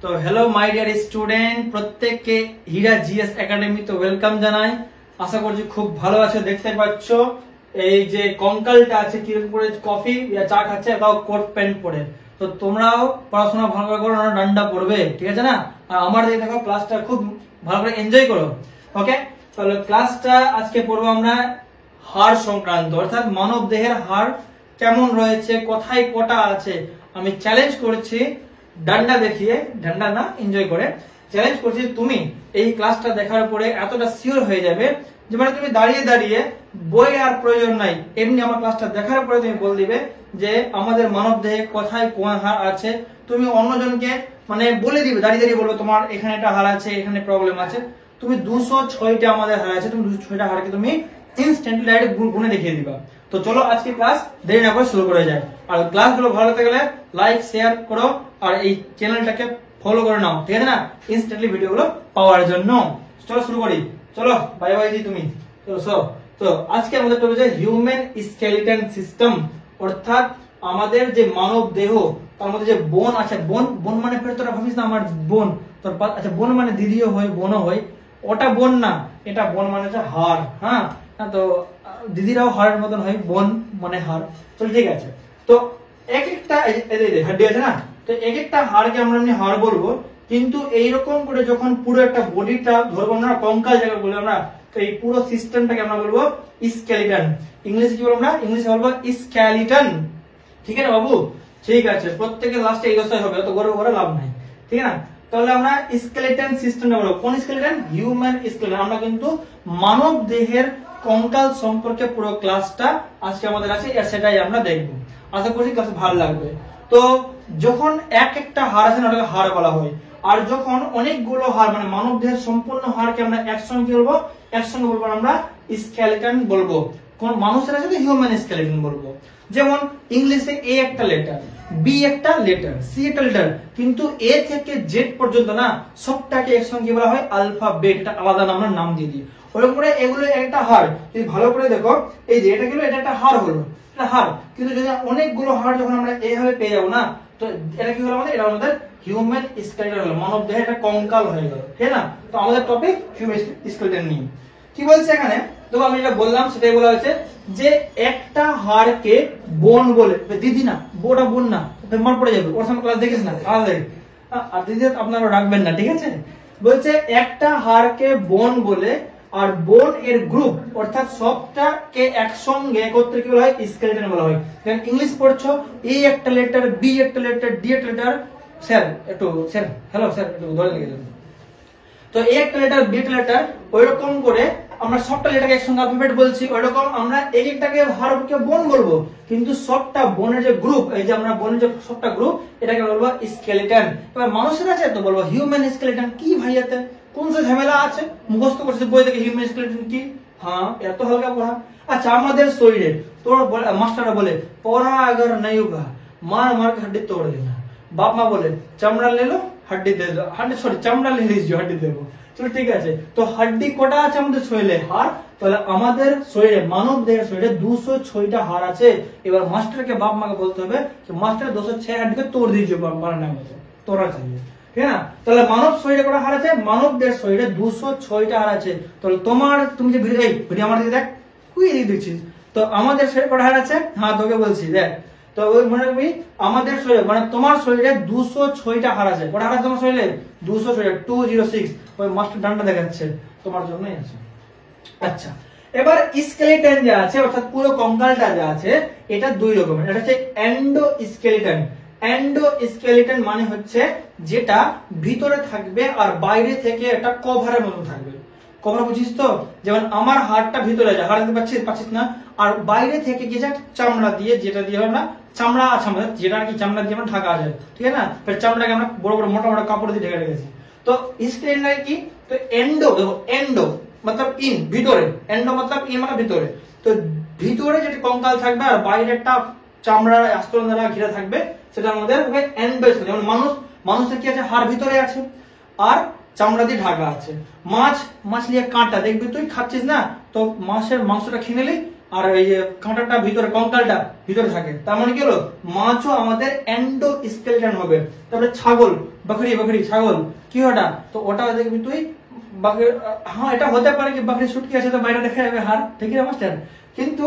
তো hello my dear student, প্রত্যেককে হীরা GS academy তো ওয়েলকাম জানাই। আশা করছি খুব ভালো আছে। দেখতে পাচ্ছ এই যে কঙ্কালটা আছে কিরকম করে কফি চা খাচ্ছে, তাও কোট প্যান্ট পরে। তো তোমরাও পড়াশোনা ভালো করে করো, ডান্ডা পড়বে, ঠিক আছে না? আর আমার দিকে দেখো, ক্লাসটা খুব ভালো করে এনজয় করো। ওকে, তাহলে ক্লাসটা আজকে পড়বো আমরা হাড় সংক্রান্ত, অর্থাৎ মানব দেহের হাড় কেমন রয়েছে, কোথায় কটা আছে। আমি চ্যালেঞ্জ করছি, ডান্ডা দেখিয়ে, ডান্ডা না এনজয় করে চ্যালেঞ্জ করছি, তুমি এই ক্লাসটা দেখার পরে এতটা সিওর হয়ে যাবে যে মানে তুমি দাঁড়িয়ে দাঁড়িয়ে বই আর প্রয়োজন নাই, এমনি আমার ক্লাসটা দেখার পরে তুমি বলে দিবে যে আমাদের মানব দেহে কোথায় কোন হাড় আছে। তুমি অন্যজনকে মানে বলে দিবে, দাঁড়িয়ে দাঁড়িয়ে বলবে তোমার এখানে একটা হাড় আছে, এখানে প্রবলেম আছে। তুমি 206টা আমাদের হাড় আছে, তুমি 206টা হাড়কে তুমি ইনস্ট্যান্টলি ডাইরেক্ট গুণে দেখিয়ে দিবা। তো চলো আজকে ক্লাস দেরি না করে শুরু করা যায়। আর ক্লাসগুলো ভালো লাগতে গেলে লাইক শেয়ার করো আর এই চ্যানেলটাকে ফলো করে নাও, ঠিক আছে না, ইনস্ট্যান্টলি ভিডিওগুলো পাওয়ার জন্য। চলো শুরু করি, চলো বাই বাই জি তুমি। তো আজকে আমাদের টপিক হচ্ছে হিউম্যান স্কেলিটন সিস্টেম, অর্থাৎ আমাদের যে মানব দেহ, তার মধ্যে যে বোন আছে, বোন মানে ফের তোরা ভাবিস না আমার বোন, তোর আচ্ছা বোন মানে দিদিও হয় বোনও হয়, ওটা বোন না, এটা বোন মানে হচ্ছে হাড়। হ্যাঁ, তো দিদিরাও হাড়ের মতন হয়, বোন মানে হাড়। তো ঠিক আছে, তো এক একটা হাড্ডি আছে না, তো এক একটা হাড়কে আমরা এমনি হাড় বলবো, কিন্তু এইরকম করে যখন পুরো একটা বডিটা ধরবো আমরা, কঙ্কাল জায়গা বলবো আমরা, তো এই পুরো সিস্টেমটাকে আমরা বলবো স্কেলিটন। ইংলিশে কি বলবো আমরা? ইংলিশে বলবো স্কেলিটন, ঠিক আছে বাবু? ঠিক আছে, প্রত্যেকের লাস্টে এই দশাই হবে, অত গর্ব করে লাভ নাই, ঠিক আছে না? তাহলে আমরা স্কেলিটন সিস্টেমটা বলবো। কোন স্কেলিটন? Human skeleton. আমরা কিন্তু মানব দেহের কঙ্কাল সম্পর্কে পুরো ক্লাসটা আজকে আমাদের আছে, সেটাই আমরা দেখবো। আশা করছি ক্লাস ভালো লাগবে। তো যখন এক একটা হাড় আছে না, ওটাকে হাড় বলা হয়। আর যখন অনেকগুলো হাড় মানে মানব দেহের সম্পূর্ণ হাড়কে আমরা একসঙ্গে বলবো, একসঙ্গে বলবো আমরা স্কেলিটন বলবো। কোন মানুষের আছে তো হিউম্যান স্কেলিটন বলবো। যেমন ইংলিশে এ একটা লেটার, বি একটা লেটার, সি একটা লেটার, কিন্তু এ থেকে জেড পর্যন্ত না সবটাকে একসঙ্গে বলা হয় আলফাবেট। এটা আলাদা আমরা নাম দিয়ে দিই। ওরকম করে এগুলো একটা হাড়, যদি ভালো করে দেখো, এই যে এটা গেল, এটা একটা হাড় হলো, এটা হাড়। কিন্তু যদি অনেকগুলো হাড় যখন আমরা এইভাবে পেয়ে যাবো না, তো এটা কি হলো আমাদের? এটা আমাদের হিউম্যান স্কেলিটন হলো, মানব দেহের একটা কঙ্কাল হয়ে গেল, ঠিক না? তো আমাদের টপিক হিউম্যান স্কেলিটন নিয়ে কি বলছে এখানে, তো আমি যেটা বললাম সেটাই বলা হয়েছে যে একটা হাড়কে বোন বলে। দিদি না, ওটা বোন না, মন পড়ে যাবে, ওর সঙ্গে ক্লাস দেখিস না, আলাদা। আর দিদি আপনারা রাখবেন না, ঠিক আছে? বলছে একটা হাড়কে বোন বলে, আর বোন এর গ্রুপ অর্থাৎ সবটাকে একসঙ্গে একত্রে কি বলা হয়? স্কেলিটন বলা হয়। ইংলিশ পড়ছো, এ একটা লেটার, বি একটা লেটার, ডি একটা লেটার। স্যার একটু, স্যার হ্যালো স্যার, একটু ধরে লেগে যাবে। তো এ একটা লেটার, বি একটা লেটার, ওইরকম করে আমরা সবটা লেটারকে একসঙ্গে অ্যালফাবেট বলছি, ওইরকম আমরা এক একটাকে হাড়কে বোন বলবো, কিন্তু সবটা বোনের যে গ্রুপ, এই যে আমরা বোনের যে সবটা গ্রুপ, এটাকে বলবো স্কেলিটন। এবার মানুষের আছে তো বলবো হিউম্যান স্কেলিটন। কি ভাইয়াতে কোন সে ঝামেলা আছে? মুখস্থ করছে বই থেকে হিউম্যান স্কেলিটন কি? হ্যাঁ, এত হালকা পড়া। আচ্ছা, আমাদের শরীরে তোর মাস্টাররা বলে পড়া अगर नहीं होगा मार मार के हड्डी तोड़ देना। बाप माँ बोले चमड़ा ले लो हड्डी दे दो, हड्डी सॉरी চামড়া ले लीजिए हड्डी देबো। চলো ঠিক আছে, তো হাড্ডি কটা আছে আমাদের শরীরে? হাড়। তাহলে আমাদের শরীরে, মানব দেহের শরীরে 206টা হাড় আছে। এবার মাস্টারকে বাপ মাকে বলতে হবে যে মাস্টার 206 হাড্ডিকে তোड़ दीजिए বানানোর মতো, তোড়া चाहिए, ঠিক না? তাহলে মানব শরীরে কটা হাড় আছে? মানব দেহের শরীরে 206টা হাড় আছে। তাহলে তুমি যে ভিডিও আমার দিকে দেখ, কুই দিক দেখছিস, তো আমাদের শরীরে কটা হাড় আছে? হ্যাঁ তোকে বলছি দেখ। তো ওই মনে রাখবি, আমাদের শরীরে মানে তোমার শরীরে 206টা হাড় আছে। কটা হাড় আছে তোমার শরীরে? 206, 206। ওই মাস্টার ডান্ডা দেখাচ্ছে, তোমার জন্যই আছে। আচ্ছা, এবার স্কেলিটন যা আছে, অর্থাৎ পুরো কঙ্কালটা যা আছে, এটা দুই রকমের। এটা হচ্ছে এন্ডোস্কেলিটন। এন্ডোস্কেলিটন মানে হচ্ছে যেটা ভিতরে থাকবে আর বাইরে থেকে একটা কভারের মতো থাকবে। কভার বুঝিস তো? যেমন আমার হাড়টা ভিতরে আছে, হাড় দেখতে পাচ্ছিস না, আর বাইরে থেকে কি চামড়া দিয়ে, যেটা দিয়ে হয় না, চামড়া আছে আমাদের, যেটা আর কি চামড়া দিয়ে আমরা ঢাকা আছে, ঠিক আছে না? চামড়াকে আমরা বড় বড় মোটা মোটা কাপড় দিয়ে ঢেকে রেখেছি। তো স্কেলিটন কি? তো এন্ডো, দেখো এন্ডো मतलब ইন, ভিতরে, এন্ডো मतलब ইন মানে ভিতরে। তো ভিতরে যেটা কঙ্কাল থাকবে আর বাইরে একটা চামড়ার আস্তরণ দ্বারা ঘিরে থাকবে, সেটা আমাদের হবে এন্ডোস্কেলিটন। যেমন মানুষের কি আছে? হাড় ভিতরে আছে আর চামড়া দিয়ে ঢাকা আছে। মাছ লিয়ে কাঁটা, দেখবি তুই খাচ্ছিস না, তো মাছের মাংসটা খেয়ে নিলি আর এই যে কাঁটাটা ভিতরে, কঙ্কালটা ভিতরে থাকে, তার মানে কি হলো মাছও আমাদের এন্ডোস্কেলেটন হবে। তারপরে ছাগল, বকরি, ছাগল কি ওটা, তো ওটা দেখবি তুই হ্যাঁ এটা হতে পারে কি বকরি ছুটকি আছে তো বাইরে দেখা যাবে হাড়, ঠিক আছে মাস্টার, কিন্তু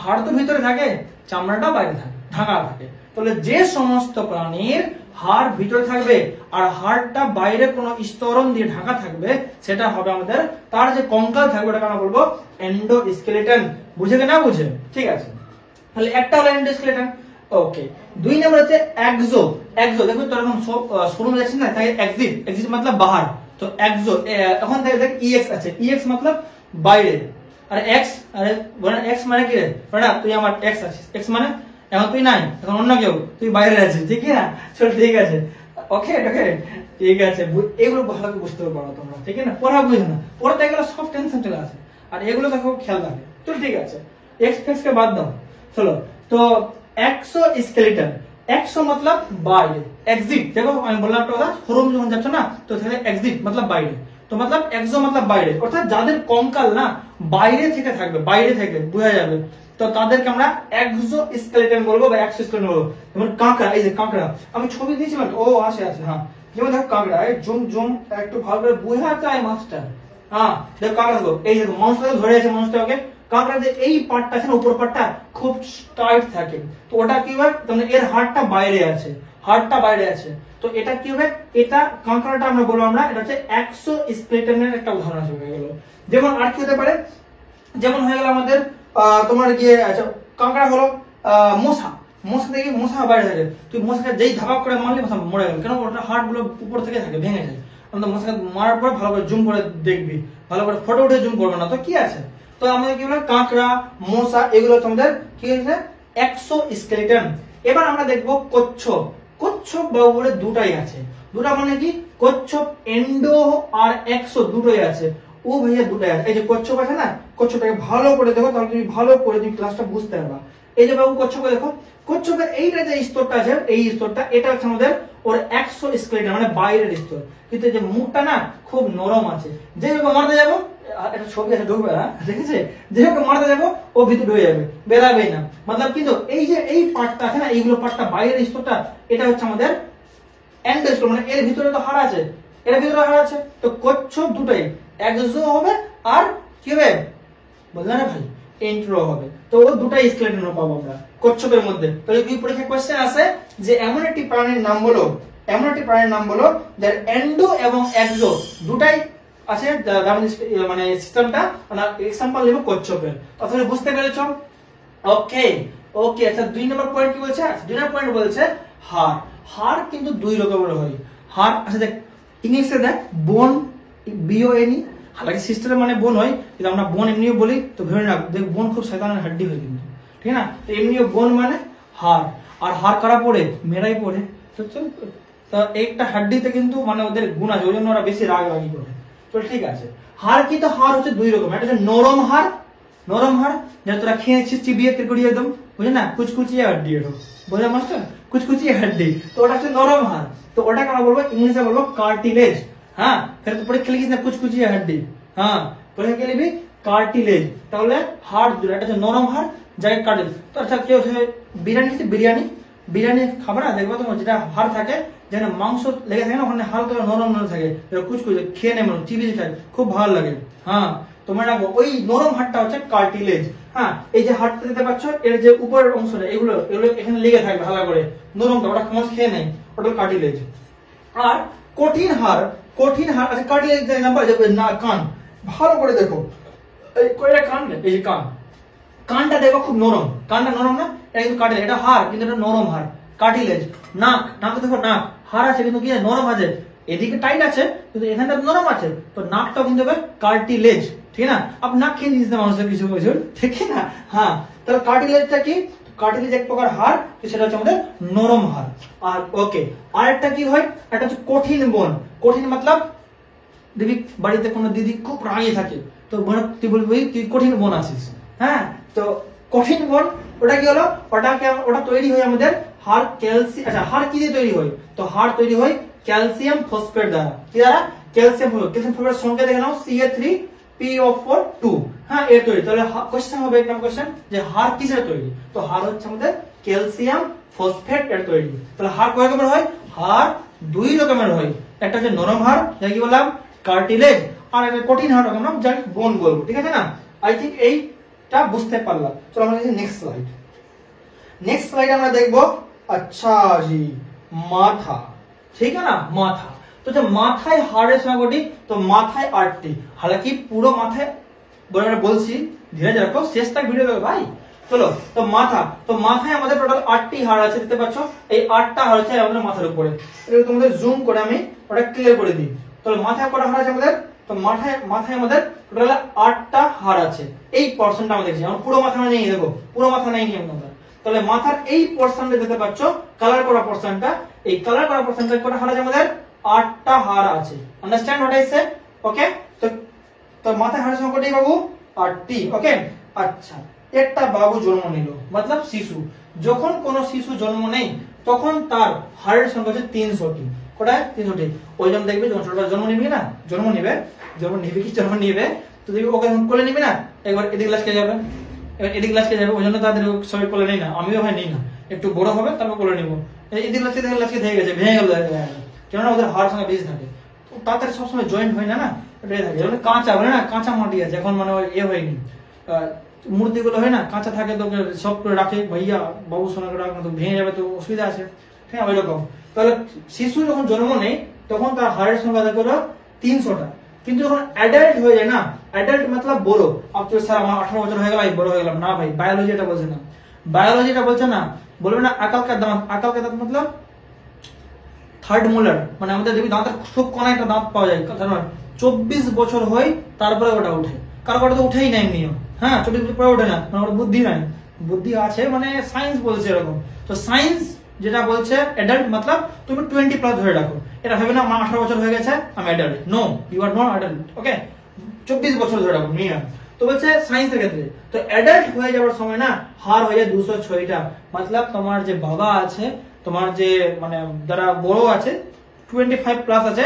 হাড় তো ভিতরে থাকে, চামড়াটা বাইরে থাকে, ঢাকা থাকে। তাহলে যে সমস্ত প্রাণীর হাড় ভিতরে থাকবে আর হাড়টা বাইরে কোনো স্তরণ দিয়ে ঢাকা থাকবে, সেটা হবে আমাদের, তার যে কঙ্কাল থাকবে ওটাকে আমরা বলবো এন্ডোস্কেলেটন। বুঝে কি না বুঝে? ঠিক আছে, তাহলে একটা হলো এন্ডোস্কেলেটন। ওকে, 2 নম্বর হচ্ছে এক্সো। এক্সো দেখো তো এরকম সব শুরু যাচ্ছে না, তাই এক্সিট, এক্সিট मतलब বাহার, তো এক্সো এখন থেকে দেখ ইএক্স আছে, ইএক্স मतलब বাইরে, আর এক্স, আরে বলে এক্স মানে কি রে বড়া, তুই আমার এক্স আছিস, এক্স মানে এখন তুই নাই, এখন অন্য কেউ, তুই বাইরে আছিস, ঠিক না? চল ঠিক আছে, ওকে ওকে ঠিক আছে, এগুলো ভালো করে বুঝতে পারো তোমরা, ঠিক না? পড়া বুঝে না, পড়াতে গেলে সব টেনশন চলে আসে, আর এগুলো দেখো খেয়াল রাখে। চল ঠিক আছে, এক্স ফেক্স কে বাদ দাও, চলো। তো एक्सोस्केलेटन, एक्सो मतलब বাইরে, एग्जिट देखो আমি বললাম একটা কথা, হরম যখন যাচ্ছে না তো সেখানে एग्जिट मतलब বাইরে, তো मतलब एक्सो मतलब বাইরে, অর্থাৎ যাদের কঙ্কাল না বাইরে থেকে থাকবে, বাইরে থেকে বোঝা যাবে, তো তাদেরকে আমরা एक्सोस्केलेटन বলবো বা एक्सोस्केलेटन বলবো। যেমন কাঁকড়া, এই যে কাঁকড়া আমি ছবি দিয়েছিলাম, ও আছে আছে, হ্যাঁ যেমন দেখো কাঁকড়া, এই জুম জুম একটু ভালো করে বোঝা যায় মাছটা, হ্যাঁ দেখো কাঁকড়া দেখো, এই দেখো মানুষটাকে ধরে আছে, মানুষটাকে কাঁকড়া যে এই পার্টটা আছে না, উপর পার্টটা খুব টাইট থাকে, তো ওটা কি হবে, মানে এর হাড়টা বাইরে আছে, হাড়টা বাইরে আছে, তো এটা কি হবে, এটা কাঁকড়াটা আমরা বলবো আমরা এটা হচ্ছে एक्सोस्केलेटনের একটা উদাহরণ হয়ে গেল। যেমন আর কি হতে পারে, যেমন হয়ে গেল আমাদের তোমার গিয়ে আচ্ছা কাঁকড়া হলো মশা, মশা দেখি মশা বাইরে থাকে, তুই মশাকে যেই ধাপাক করে মারলি মশা মরে গেল, কেন ওটা হাড় গুলো উপর থেকে থাকে, ভেঙে যায়, আমাদের মশাকে মারার পর ভালো করে জুম করে দেখবি, ভালো করে ফটো উঠে জুম করবে না, তো কি আছে, তো আমাদের কি বলে কাঁকড়া, মশা, এগুলো হচ্ছে আমাদের কি হয়েছে एक्सोस्केलेटन। এবার আমরা দেখবো কচ্ছপ। কচ্ছপ বাবুরে দুটাই আছে, দুটা মানে কি, কচ্ছপ এন্ডো আর एक्सो দুটোই আছে, ও ভাইয়া দুটাই আছে। এই যে কচ্ছপ আছে না, কচ্ছপটাকে ভালো করে দেখো, তাহলে তুমি ভালো করে তুমি ক্লাসটা বুঝতে পারবা। এই যে বাবু কচ্ছপকে দেখো, কচ্ছপের এইটা যে স্তরটা আছে, এই স্তরটা এটা হচ্ছে আমাদের ওর एक्सोस्केलेटन মানে বাইরের স্তর, কিন্তু যে মুখটা না খুব নরম আছে, যেভাবে মারতে যাবো, একটা ছবি আছে ঢুকবে না, দেখেছে, যেভাবে মারতে যাবো ও ভিতরে ঢুকে যাবে, বেরাবেই না, मतलब কিন্তু এই যে এই পার্টটা আছে না, এইগুলো পার্টটা বাইরের স্তরটা, এটা হচ্ছে আমাদের এন্ডোস্কেলেটন, মানে এর ভিতরে তো হাড় আছে, এর ভিতরে হাড় আছে, তো কচ্ছপ দুটাই एक्सो হবে আর কি হবে বললা না ভাই, এন্ট্রো হবে, তো ও দুটাই স্কেলেটন পাবো আমরা কচ্ছপের মধ্যে। তাহলে কি পরীক্ষা কোশ্চেন আসে যে এমন একটি প্রাণীর নাম বলো, এমন একটি প্রাণীর নাম বলো যার এন্ডো এবং एक्सो দুটাই আছে, মানে সিস্টেমটা, মানে एग्जांपल নেব কচ্ছপের। তাহলে বুঝতে পেরেছো? ওকে ওকে, আচ্ছা 2 নম্বর পয়েন্ট কি বলছে, 2 নম্বর পয়েন্ট বলছে হাড়। হাড় কিন্তু দুই রকমের হয়, হাড় আচ্ছা দেখ ইংলিশে দেখ বোন, বিওএনই, হালাকি সিস্টেমে মানে বোন হয়, কিন্তু আমরা বোন এমনিও বলি, তো ভেবে না দেখ বোন খুব শয়তানের হাড্ডি হয় কিন্তু, ঠিক না, তো এমনিও বোন মানে হাড়, আর হাড় কারা পড়ে, মেয়েরাই পড়ে, তো একটা হাড্ডিতে কিন্তু মানে ওদের গুণ আছে, ওই জন্য ওরা বেশি রাগি করে। তো ঠিক আছে, হাড় কি, তো হাড় হচ্ছে দুই রকম, একটা হচ্ছে নরম হাড়, নরম হাড় যেটা তোরা খেয়েছিস চিবিয়ে কেটে একদম, বুঝে না, কুচকুচিয়ে হাড্ডি, এটা বোঝা মাস্টার, কুচকুচিয়ে হাড্ডি, তো ওটা হচ্ছে নরম হাড়, তো ওটাকে আমরা বলবো ইংলিশে বলবো কার্টিলেজ। হ্যাঁ फिर তো পরীক্ষা লিখিস না কুচকুচিয়ে হাড্ডি, হ্যাঁ পরীক্ষা লিখবি কার্টিলেজ, তাহলে হাড় দুটো, এটা হচ্ছে নরম হাড় যাকে কার্টিলেজ। তো আচ্ছা কেউ হচ্ছে বিরিয়ানি খেতে, বিরিয়ানি বিরিয়ানি খাবে না, দেখবো তোমার যেটা হাড় থাকে, যেখানে মাংস লেগে থাকে না, ওখানে হালকা নরম নরম থাকে, কুচকুচে খেয়ে নেই মানুষ, চিবিয়ে খায়, খুব ভালো লাগে। হ্যাঁ তোমরা রাখবো ওই নরম হাড়টা হচ্ছে কার্টিলেজ। হ্যাঁ এই যে হাড়টা দেখতে পাচ্ছ, এর যে উপরের অংশটা, এগুলো এগুলো এখানে লেগে থাকবে ভালো করে, নরমটা, ওটা মানুষ খেয়ে নেয়, ওটা কার্টিলেজ। আর কঠিন হাড়, কঠিন হাড় আচ্ছা কার্টিলেজ এক্সাম্পল না, কান ভালো করে দেখো, এই কয়টা কান, এই যে কান, কানটা দেখো খুব নরম, কানটা নরম না, এটা কিন্তু কার্টিলেজ, এটা হাড় কিন্তু এটা নরম হাড়, কার্টিলেজ। নাক, নাক দেখো নাক হাড় আছে কিন্তু কি নরম আছে, এদিকে টাইট আছে কিন্তু এখানটা নরম আছে, তো নাকটাও কিন্তু হবে কার্টিলেজ, ঠিক না। আপ নাক খেয়ে নিতে মানুষের কিছু কিছু, ঠিক না, হ্যাঁ তাহলে কার্টিলেজটা কি, কার্টিলেজ এক প্রকার হাড়, সেটা হচ্ছে আমাদের নরম হাড়। আর ওকে আরেকটা কি হয়, একটা হচ্ছে কঠিন বোন। কঠিন मतलब দিদি বাড়িতে কোনো দিদি খুব রাগী থাকে, তো বোন তুই বলবি তুই কঠিন বোন আছিস, হ্যাঁ তো কঠিন বোন ওটা কি হলো, ওটা তৈরি হয় আমাদের হাড় ক্যালসিয়াম, আচ্ছা হাড় কি দিয়ে তৈরি হয়, তো হাড় তৈরি হয় ক্যালসিয়াম ফসফেট দ্বারা, কি দ্বারা, ক্যালসিয়াম ফসফেট। ক্যালসিয়াম ফসফেট সংখ্যা দেখে নাও, Ca3 PO4 2, হ্যাঁ এর তৈরি। তাহলে কোশ্চেন হবে, এক নম্বর কোশ্চেন, যে হাড় কিসের তৈরি? তো হাড় হচ্ছে আমাদের ক্যালসিয়াম ফসফেট এর তৈরি। তাহলে হাড় কয় রকমের হয়? হাড় দুই রকমের হয়, একটা হচ্ছে নরম হাড়, যা কি বললাম কার্টিলেজ, আর একটা কঠিন হাড় আমরা যাকে বোন বলবো, ঠিক আছে না? আই থিঙ্ক এইটা বুঝতে পারলাম। চলো আমরা নেক্সট স্লাইড। নেক্সট স্লাইড আমরা দেখবো, আচ্ছা জি, মাথা, ঠিক আছে না? মাথা, তো যে মাথায় হাড়ের সংখ্যা কটি? তো মাথায় 8টি। হালাকি পুরো মাথায় বলছি, ধীরে ধীরে রাখো, শেষ তক ভিডিও দেখো ভাই। চলো, তো মাথা, তো মাথায় আমাদের টোটাল 8টি হাড় আছে, দেখতে পাচ্ছ? এই 8টা হাড় আছে আমাদের মাথার উপরে। এটা তোমাদের জুম করে আমি ওটা ক্লিয়ার করে দিই। তাহলে মাথায় কটা হাড় আছে আমাদের? তো মাথায় আমাদের টোটাল 8টা হাড় আছে। এই পোরশনটা আমরা দেখছি, আমরা পুরো মাথা নেই, দেখো পুরো মাথা নেই আমরা। তাহলে মাথার এই পোরশনটা দেখতে পাচ্ছ, কালার করা পোরশনটা, এই কালার করা পোরশনটা কটা হাড় আছে আমাদের? 8টা হাড় আছে। Understand what I say? Okay, তো মাথায় হাড়ের সংখ্যা কয়টি বাবু? 8টি। ওকে, আচ্ছা, একটা বাবু জন্ম নিল, মতলব শিশু। যখন কোন শিশু জন্ম নেই তখন তার হাড়ের সংখ্যা হচ্ছে 300টি। কোটায়? 300টি। ওই জন্য দেখবে যখন ছোটবেলা জন্ম নিবে না, জন্ম নিবে তো দেখবি ওকে কোলে নিবে না, একবার এদিকে লাসকে যাবে, এবার এদিকে লাসকে যাবে, ওই জন্য তাদের সবাই কোলে নেই না, আমিও ভাই নেই না, একটু বড় হবে তারপর কোলে নিবো। এদিকে লাসকে ধেয়ে গেছে, ভেঙে গেল, কেননা ওদের হাড় সংখ্যা বেশি থাকে, তাড়াতাড়ি সবসময় জয়েন্ট হয় না, এটাই থাকে। যেমন কাঁচা বলে না, কাঁচা মাটি আছে, এখন মানে হয়নি, মূর্তিগুলো হয় না কাঁচা থাকে, তো সব করে রাখে, ভাইয়া বাবু সোনা করে রাখবে, তো ভেঙে যাবে, তো অসুবিধা আছে, হ্যাঁ ওই রকম। তাহলে শিশু যখন জন্ম নেয় তখন তার হাড়ের সংখ্যা থাকে হলো 300টা। কিন্তু যখন অ্যাডাল্ট হয়ে যায় না, অ্যাডাল্ট মতলব বড়, আপনি স্যার আমার 18 বছর হয়ে গেল, আমি বড় হয়ে গেলাম, না ভাই, বায়োলজি এটা বলছে না, বায়োলজি এটা বলছে না, বলবে না আকাল কা দাঁত, আকাল কা দাঁত মতলব থার্ড মোলার, মানে আমাদের দেখবি দাঁতের খুব কোনা একটা দাঁত পাওয়া যায়, 24 বছর হয় তারপরে ওটা উঠে, কারো তো উঠেই নাই নিয়ম, হ্যাঁ 24 বছর পরে ওঠে না, মানে ওর বুদ্ধি নাই, বুদ্ধি আছে মানে সায়েন্স বলছে এরকম। তো সায়েন্স যেটা বলছে অ্যাডাল্ট মতলব তুমি 20+ ধরে রাখো, এটা হবে না আমার 18 বছর হয়ে গেছে আমি adult, no you are not adult, okay 24 বছর ধরে রাখো নিয়ম। তো বলছে সায়েন্সের ক্ষেত্রে, তো অ্যাডাল্ট হয়ে যাওয়ার সময় না হাড় হয়ে যায় 206টা, মতলব তোমার যে বাবা আছে, তোমার যে মানে যারা বড় আছে 25+ আছে,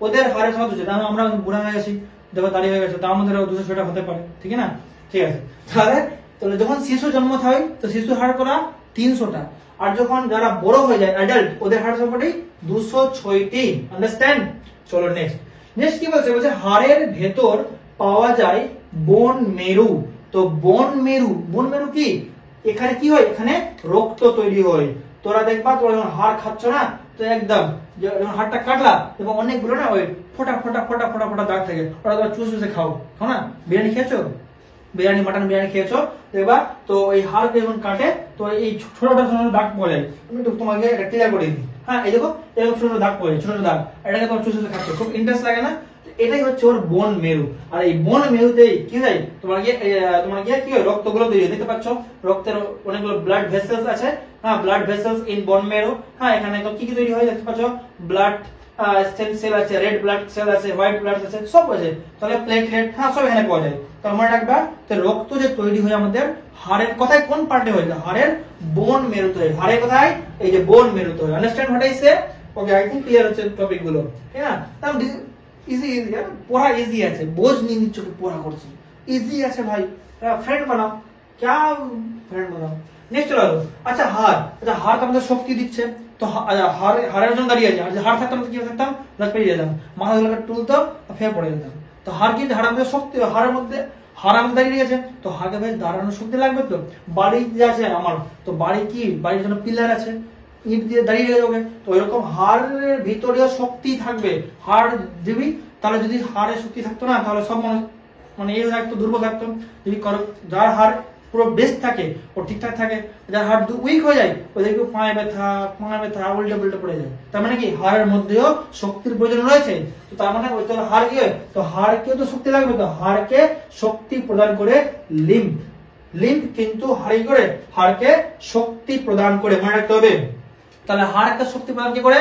ওদের হাড়ের সংখ্যা 200, আমরা বুড়া হয়ে গেছি, দেখো দাঁড়িয়ে হয়ে গেছে, তার মধ্যে 206টা হতে পারে, ঠিক না? ঠিক আছে, তাহলে যখন শিশু জন্ম হয় তো শিশু হাড় করা 300টা, আর যখন যারা বড় হয়ে যায় অ্যাডাল্ট, ওদের হাড় সংখ্যাটি 206টি। আন্ডারস্ট্যান্ড? চলো নেক্সট কি বলছে? বলছে হাড়ের ভেতর পাওয়া যায় বোন মেরু। তো বোন মেরু কি? এখানে কি হয়? এখানে রক্ত তৈরি হয়। তোরা দেখবা, তোরা যখন হাড় খাচ্ছ না, তো একদম যখন হাড়টা কাটলা এবং অনেকগুলো না ওই ফোটা দাগ থাকে, ওরা তোমরা চুষে খাও না? বিরিয়ানি খেয়েছো? বিরিয়ানি, মাটন বিরিয়ানি খেয়েছো দেখবা, তো এই হাড় যখন কাটে তো এই ছোট দাগ পড়ে যায়। আমি তো তোমাকে এটা ক্লিয়ার করে দিই, হ্যাঁ এই দেখো এরকম ছোট দাগ পড়ে, ছোট দাগ, এটাকে তোমার চুষে খাচ্ছ, খুব ইন্টারেস্ট লাগে না? এটাই হচ্ছে ওর বোন মেরু। আর এই বোন মেরুতেই কি হয়? তোমার কি হয়? রক্তগুলো তৈরি হয়, দেখতে পাচ্ছ রক্তের অনেকগুলো ব্লাড ভেসেলস আছে, হ্যাঁ ব্লাড ভেসেলস ইন বোন মেরু। হ্যাঁ এখানে কি কি তৈরি হয় দেখতে পাচ্ছ? ব্লাড স্টেম সেল আছে, রেড ব্লাড সেল আছে, হোয়াইট ব্লাড আছে, সব আছে। তাহলে প্লেটলেট, হ্যাঁ সব এখানে পাওয়া যায়। তো মনে রাখবা, তো রক্ত যে তৈরি হয় আমাদের হাড়ের কোথায়, কোন পার্টে হয়? হাড়ের বোন মেরুতে হয়। হাড়ের কোথায়? এই যে বোন মেরুতে হয়। Understand what I say? Okay, I think clear হচ্ছে টপিক গুলো, ঠিক না? তাহলে ইজি পড়া ইজি আছে, বোঝ নিয়ে নিচ্ছ কি পড়া করছি, ইজি আছে ভাই, ফ্রেন্ড বানাও, क्या ফ্রেন্ড বানাও। নেক্সট চলো, আচ্ছা হাড়, হাড় আমাদের শক্তি দিচ্ছে, তো হাড়ের জন্য দাঁড়িয়ে আছে, আর যে হাড় থাকতাম কি থাকতাম, লাট পেরিয়ে যেতাম, মাথা গুলোকে তুলতাম, ফের পড়ে যেতাম। তো হাড় কিন্তু হাড় আমাদের শক্তি, হাড়ের মধ্যে হাড় আমাদের দাঁড়িয়ে গেছে, তো হাড়কে ভাই দাঁড়ানোর শক্তি লাগবে। তো বাড়ি যে আছে আমার, তো বাড়ি কি, বাড়ির জন্য পিলার আছে, ইট দিয়ে দাঁড়িয়ে যাবে, তো এরকম হাড়ের ভিতরেও শক্তি থাকবে। হাড় দিবি, তাহলে যদি হাড়ের শক্তি থাকতো না, তাহলে সব মানুষ মানে এই থাকতো, দুর্বল থাকতো। যদি যার হাড় পুরো বেস্ট থাকে, ও ঠিকঠাক থাকে, যার হাড় উইক হয়ে যায়, ওদেরকে পায়ে ব্যথা উল্টে পড়ে যায়। তার মানে কি হাড়ের মধ্যেও শক্তির প্রয়োজন রয়েছে। তো তার মানে ওই হাড় কি হয়? তো হাড়কেও তো শক্তি লাগবে, তো হাড়কে শক্তি প্রদান করে লিম্ফ কিন্তু হাড়কে শক্তি প্রদান করে, মনে রাখতে হবে। তাহলে হাড়কে শক্তি প্রদান কি করে?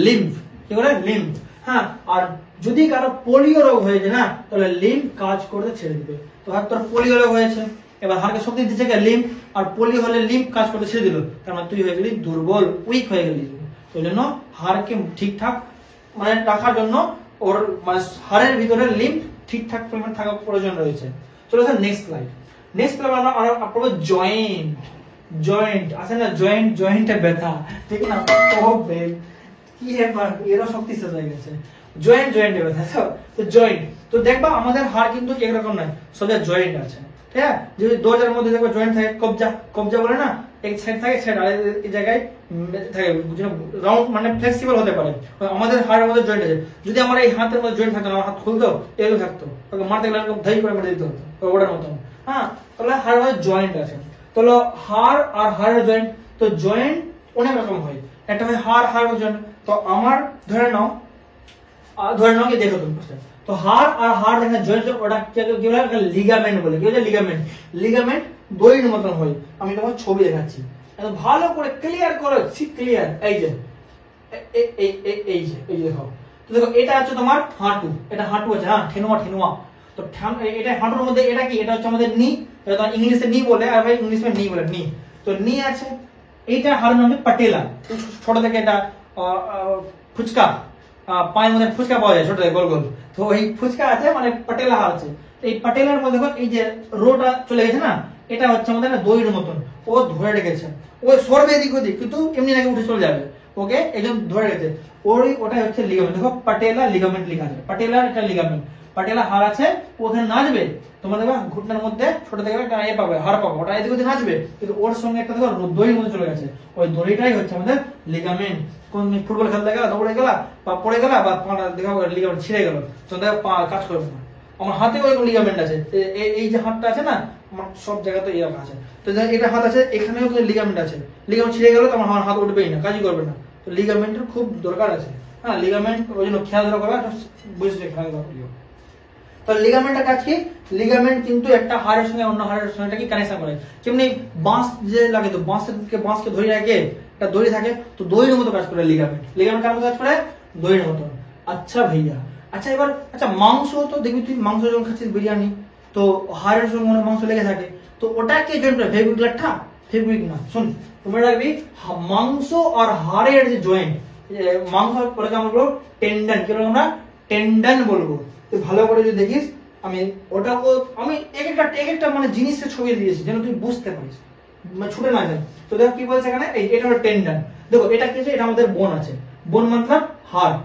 লিম্ফ। কি করে? লিম্ফ। হ্যাঁ, আর যদি কারো পোলিও রোগ হয়ে যায় না, তাহলে লিম্ফ কাজ করতে ছেড়ে দিবে। তো তোর পোলিও রোগ হয়েছে, এবার হাড়কে শক্তি দিচ্ছে লিম্ফ, আর পোলিও হলে লিম্ফ কাজ করতে ছেড়ে দিল, কারণ তুই হয়ে গেলি দুর্বল, উইক হয়ে গেলি। ওই জন্য হাড়কে ঠিকঠাক মানে রাখার জন্য ওর মানে হাড়ের ভিতরে লিম্ফ ঠিকঠাক পরিমাণ থাকা প্রয়োজন রয়েছে। চলো sir next slide. Next slide আমরা পড়বো জয়েন্ট। জয়েন্ট আছে না, জয়েন্টে ব্যথা, ঠিক না? ও বেল কি ব্যাপার, এরও শক্তিশালী হয়ে গেছে। জয়েন্টে ব্যথা। তো জয়েন্ট তো দেখবা আমাদের হাড় কিন্তু একরকম নয়, সব জয়েন্ট আছে, ঠিক আছে? যদি দরজার মধ্যে দেখো জয়েন্ট থাকে, কবজা বলে না, এক সাইড থাকে, সাইড আর এই জায়গায় থাকে, রাউন্ড মানে ফ্লেক্সিবল হতে পারে। আমাদের হাড়ের মধ্যে জয়েন্ট আছে। যদি আমার এই হাতের মধ্যে জয়েন্ট থাকতো না, আমার হাত খুলতো, এরকম থাকতো, মারতে গেলে এরকম ধাই করে মেরে দিতে হতো ওটার মতন। হ্যাঁ, তাহলে হাড়ের মধ্যে জয়েন্ট আছে। তাহলে হাড় আর হাড়ের জয়েন্ট, তো জয়েন্ট অনেক রকম হয়। একটা হয় হাড় জয়েন্ট। তো আমার ধরে নাও কি দেখো তুমি, তো হাড় আর হাড় দেখে জয়েন্ট, ওটা কি বলে, লিগামেন্ট বলে। কি বলে? লিগামেন্ট দড়ির মতন হয়। আমি তোমার ছবি দেখাচ্ছি, একদম ভালো করে ক্লিয়ার করো, ক্লিয়ার। এই যে এই যে দেখো, তো দেখো এটা হচ্ছে তোমার হাঁটু, এটা হাঁটু আছে, হ্যাঁ, ঠেনুয়া। তো এটা হাঁটুর মধ্যে এটা কি, এটা হচ্ছে আমাদের নি, ইংলিশে নি বলে, আর ভাই ইংলিশে নি বলে, নি। তো নি আছে, এইটা হাড়ের নাম হচ্ছে পাটেলা। ছোট থেকে এটা ফুচকা, পায়ের মধ্যে ফুচকা পাওয়া যায় ছোট থেকে গোল গোল, তো এই ফুচকা আছে, মানে পাটেলা হাড় আছে। এই পাটেলার মধ্যে দেখো এই যে রোটা চলে গেছে না, এটা হচ্ছে আমাদের দইয়ের মতন, ও ধরে রেখেছে, ও সরবে এদিক ওদিক, কিন্তু এমনি নাকি উঠে চলে যাবে, ওকে একদম ধরে রেখেছে। ওটাই হচ্ছে লিগামেন্ট। দেখো পাটেলা লিগামেন্ট লেখা আছে, পাটেলা এটা লিগামেন্ট। পাটেলা হাড় আছে, ওখানে নাচবে, তোমার দেখো ঘুটনার মধ্যে ছোট থেকে একটা এ পাবে, হাড় পাবে, ওটা এদিক ওদিক নাচবে, কিন্তু ওর সঙ্গে একটা দেখো দড়ির মধ্যে চলে গেছে, ওই দড়িটাই হচ্ছে আমাদের লিগামেন্ট। কোন ফুটবল খেলতে গেলা, দৌড়ে গেলা, বা পড়ে গেলা, বা পাটা দেখো লিগামেন্ট ছিঁড়ে গেল, তো দেখো পা কাজ করবে না। আমার হাতে ওই লিগামেন্ট আছে, এই যে হাতটা আছে না, আমার সব জায়গাতে এই রাখা আছে। তো এটা হাত আছে, এখানেও লিগামেন্ট আছে, লিগামেন্ট ছিঁড়ে গেল তো আমার হাত উঠবেই না, কাজই করবে না। তো লিগামেন্টের খুব দরকার আছে, হ্যাঁ, লিগামেন্ট ওই জন্য খেলাধুলা করবে, বুঝতে খেলাধুলা করিও। তো লিগামেন্টের কাজ কি? লিগামেন্ট কিন্তু একটা হাড়ের সঙ্গে অন্য হাড়ের সঙ্গে কি কানেকশন করে। যেমনি বাঁশ যে লাগে, তো বাঁশকে ধরে রাখে একটা দড়ি থাকে, তো দড়ির মতো কাজ করে লিগামেন্ট কার মতো কাজ করে? দড়ির মতো। আচ্ছা ভাইয়া, আচ্ছা এবার মাংস, তো দেখবি তুই মাংস যখন খাচ্ছিস বিরিয়ানি, তো হাড়ের সঙ্গে মনে মাংস লেগে থাকে, তো ওটাকে জয়েন্ট করে ফেব্রিক লাঠা, ফেব্রিক না, শুন তোমরা রাখবি মাংস আর হাড়ের যে জয়েন্ট, মাংস ওটাকে আমরা বলবো টেন্ডন। কি বলবো আমরা? টেন্ডন বলবো। তুই ভালো করে যদি দেখিস, আমি এক একটা মানে জিনিসের ছবি দিয়েছি যেন তুই বুঝতে পারিস, মানে ছুটে না যায়। তো দেখো কি বলছে এখানে, এটা হলো টেন্ডন। দেখো এটা কি আছে, এটা আমাদের বোন আছে, বোন মতলব হাড়,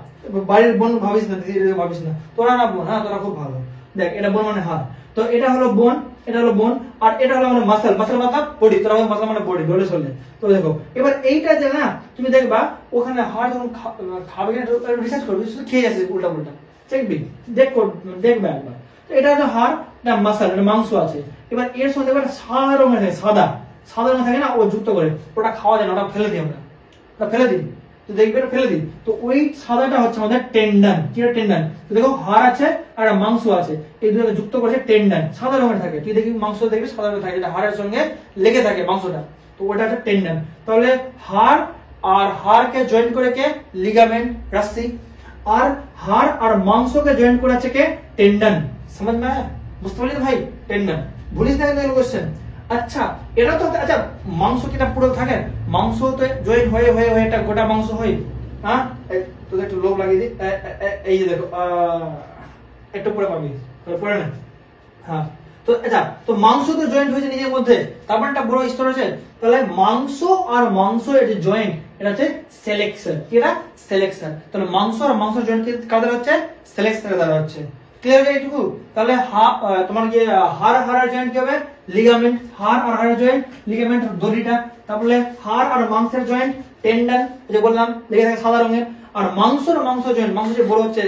বাড়ির বোন ভাবিস না, ভাবিস না, তোরা না বোন, হ্যাঁ তোরা খুব ভালো। দেখ এটা বোন মানে হাড়, তো এটা হলো বোন, আর এটা হলো মানে মাসল মানে বডি, তোরা মাসল মানে বডি, বলে চলে। তো দেখো এবার এইটা যে না, তুমি দেখবা ওখানে হাড় যখন খাবে, রিসার্চ করবে, খেয়ে যাচ্ছে উল্টা পুল্টা, দেখবি, দেখবে একবার। তো এটা হচ্ছে হাড়, এটা মাসল, এটা মাংস আছে। এবার এর সঙ্গে দেখবে সাদা রঙের থাকে, সাদা রঙের থাকে না, ও যুক্ত করে, ওটা খাওয়া যায় না, ওটা ফেলে দিই আমরা, ওটা ফেলে দিই, তো দেখবে এটা ফেলে দিই। তো ওই সাদাটা হচ্ছে আমাদের টেন্ডন। কি টেন্ডন? দেখো হাড় আছে আর মাংস আছে, এই দুটোকে যুক্ত করেছে টেন্ডন, সাদা রঙের থাকে। তুই দেখবি মাংস দেখবি সাদা রঙের থাকে, এটা হাড়ের সঙ্গে লেগে থাকে মাংসটা, তো ওটা হচ্ছে টেন্ডন। তাহলে হাড় আর হাড়কে জয়েন্ট করে কে? লিগামেন্ট, রাস্সি। আর হাড় আর মাংসকে জয়েন্ট করে আছে কে? টেন্ডন। समझ में आया? বুঝতে পারলি ভাই? টেন্ডন ভুলিস না কিন্তু কোশ্চেন। আচ্ছা এটা তো, আচ্ছা মাংস কিটা পুরো থাকে? মাংস তো জয়েন্ট হয়ে একটা গোটা মাংস হয়, হ্যাঁ, তো একটু লোভ লাগিয়ে দি, এই যে দেখো একটু পরে পাবি, পরে না, হ্যাঁ। তো আচ্ছা, তো মাংস তো জয়েন্ট হয়েছে নিজের মধ্যে, তারপর একটা বড় স্তর আছে, তাহলে মাংস আর মাংস এর যে জয়েন্ট, এটা হচ্ছে সেলেকশন। কি এটা? সেলেকশন। তাহলে মাংস আর মাংস জয়েন্ট কাদের হচ্ছে? সেলেকশনের দ্বারা হচ্ছে। ক্লিয়ার হয়ে এইটুকু? তাহলে তোমার কি হাড় আর জয়েন্ট কি হবে? লিগামেন্ট। হাড় আর হাড়ের জয়েন্ট লিগামেন্ট, দড়িটা। তারপরে হাড় আর মাংসের জয়েন্ট টেন্ডন, যে বললাম লেগে থাকে সাদা রঙের। আর মাংস জয়েন্ট, মাংস যে বড় হচ্ছে,